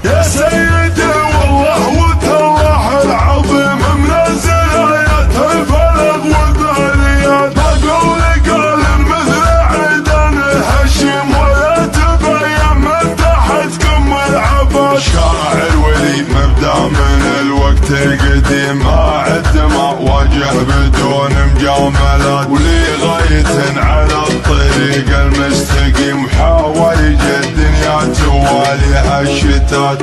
يا سيدي والله وتالله العظيم منزل آيات الفلق والذريات، بقول قال مثل عيدان هشيم ولا تبين من تحتكم العباس. شاعر ولي مبدأ من الوقت القديم، ما عد ما واجه بدون مجاملات، ولي غاية على الطريق المستقيم، حاويج الدنيا تواليها الشتات.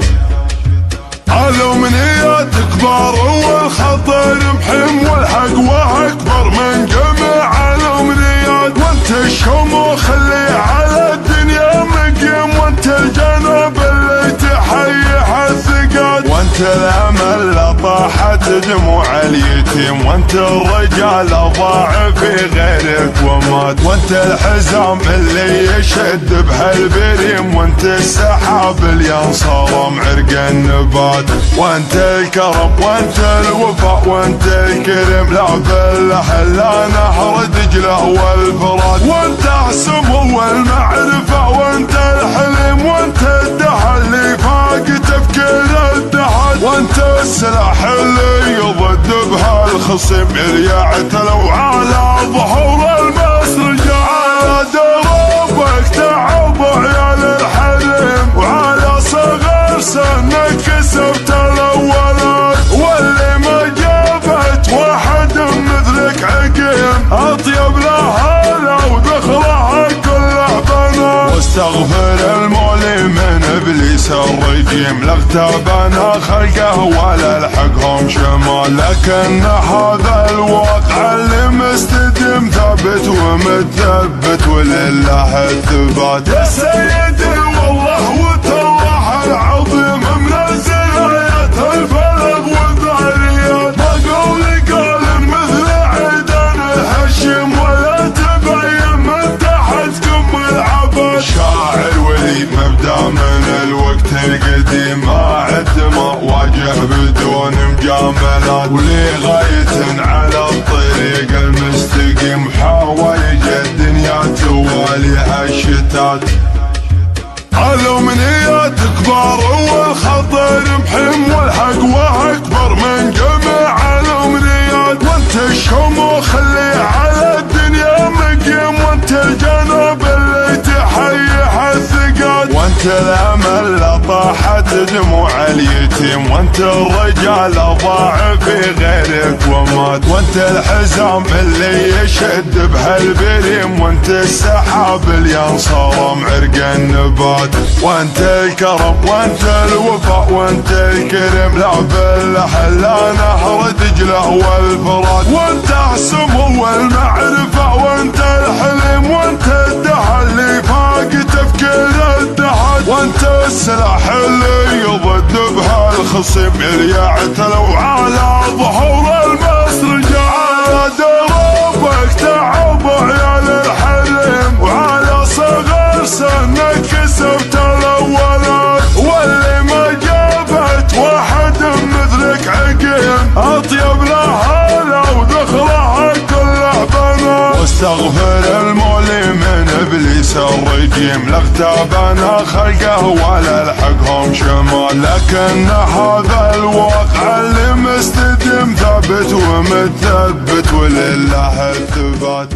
الأمنيات كبار والخطر محم، والحق واكبر من جميع الأمنيات، وانت الشموخ اللي على الدنيا مقيم، وانت الجنوب اللي تحيح الثقات، وانت الامل لطاحت دموع اليتيم، وانت الرجال ضاع في غيرك ومات، وانت الحزام اللي يشد بهالبريم، وانت السحاب اللي ينصرم عرق النبات، وانت الكرم وانت الوفاء وانت الكريم، لا بالحلا نهر دجله والفرات، وانت سمو المعرفه وانت الحليم، وانت الدهر اللي فاق تفكير الدهر، وانت السلاح اللي يضد بهالخصم اللي يعتلوا على ظهور المسرجة، على دروبك تعب عيال الحريم، وعلى صغر سنك كسبت الأولاد، واللي ما جابت واحد مثلك عقيم، أطيب لها لو دخلها كله بنات. واستغفر المولي من ابليس الرجيم، لاغتابنا خلقه ولا لحقهم شمال، لكن هذا الواقع اللي مستديم ثابت ومتثبت ولله الثبات. يا سيدي والله وتالله العظيم منزل آيات الفلق والذريات، بقول قال مثل عيدان هشيم ولا تبين من تحتكم العباس. شاعر ولي مبدأ من الوقت القديم، ما عد ما واجه بدون مجاملات، ولي غاية على الطريق المستقيم، حاويج الدنيا تواليها الشتات. الأمنيات كبار والخطر محم، والحق واكبر من جميع الأمنيات، وانت الشموخ اللي على الدنيا مقيم، وانت الجنوب اللي تحيح الثقات، وانت الامل لطاحت دموع اليتيم، وانت الرجال ضاع في غيرك ومات، وانت الحزام اللي يشد بهالبريم، وانت السحاب اللي ينصرم عرق النبات، وانت الكرم وانت الوفاء وانت الكريم، لا بالحلا نهر دجله والفرات، وانت سمو المعرفه وانت الحليم، وانت الدهر اللي فاق تفكير الدهر، وانت السلاح اللي يضد بهالخصم اللي يعتلوا على ظهور المسرجة، على دروبك تعب عيال الحريم، وعلى صغر سنك كسبت الأولاد، واللي ما جابت واحد مثلك عقيم، أطيب لها لو دخلها كله بنات. واستغفر المولي من ابليس الرجيم، لاغتابنا خلقه ولا لحقهم شمال، لكن هذا الواقع اللي مستديم ثابت ومتثبت ولله الثبات.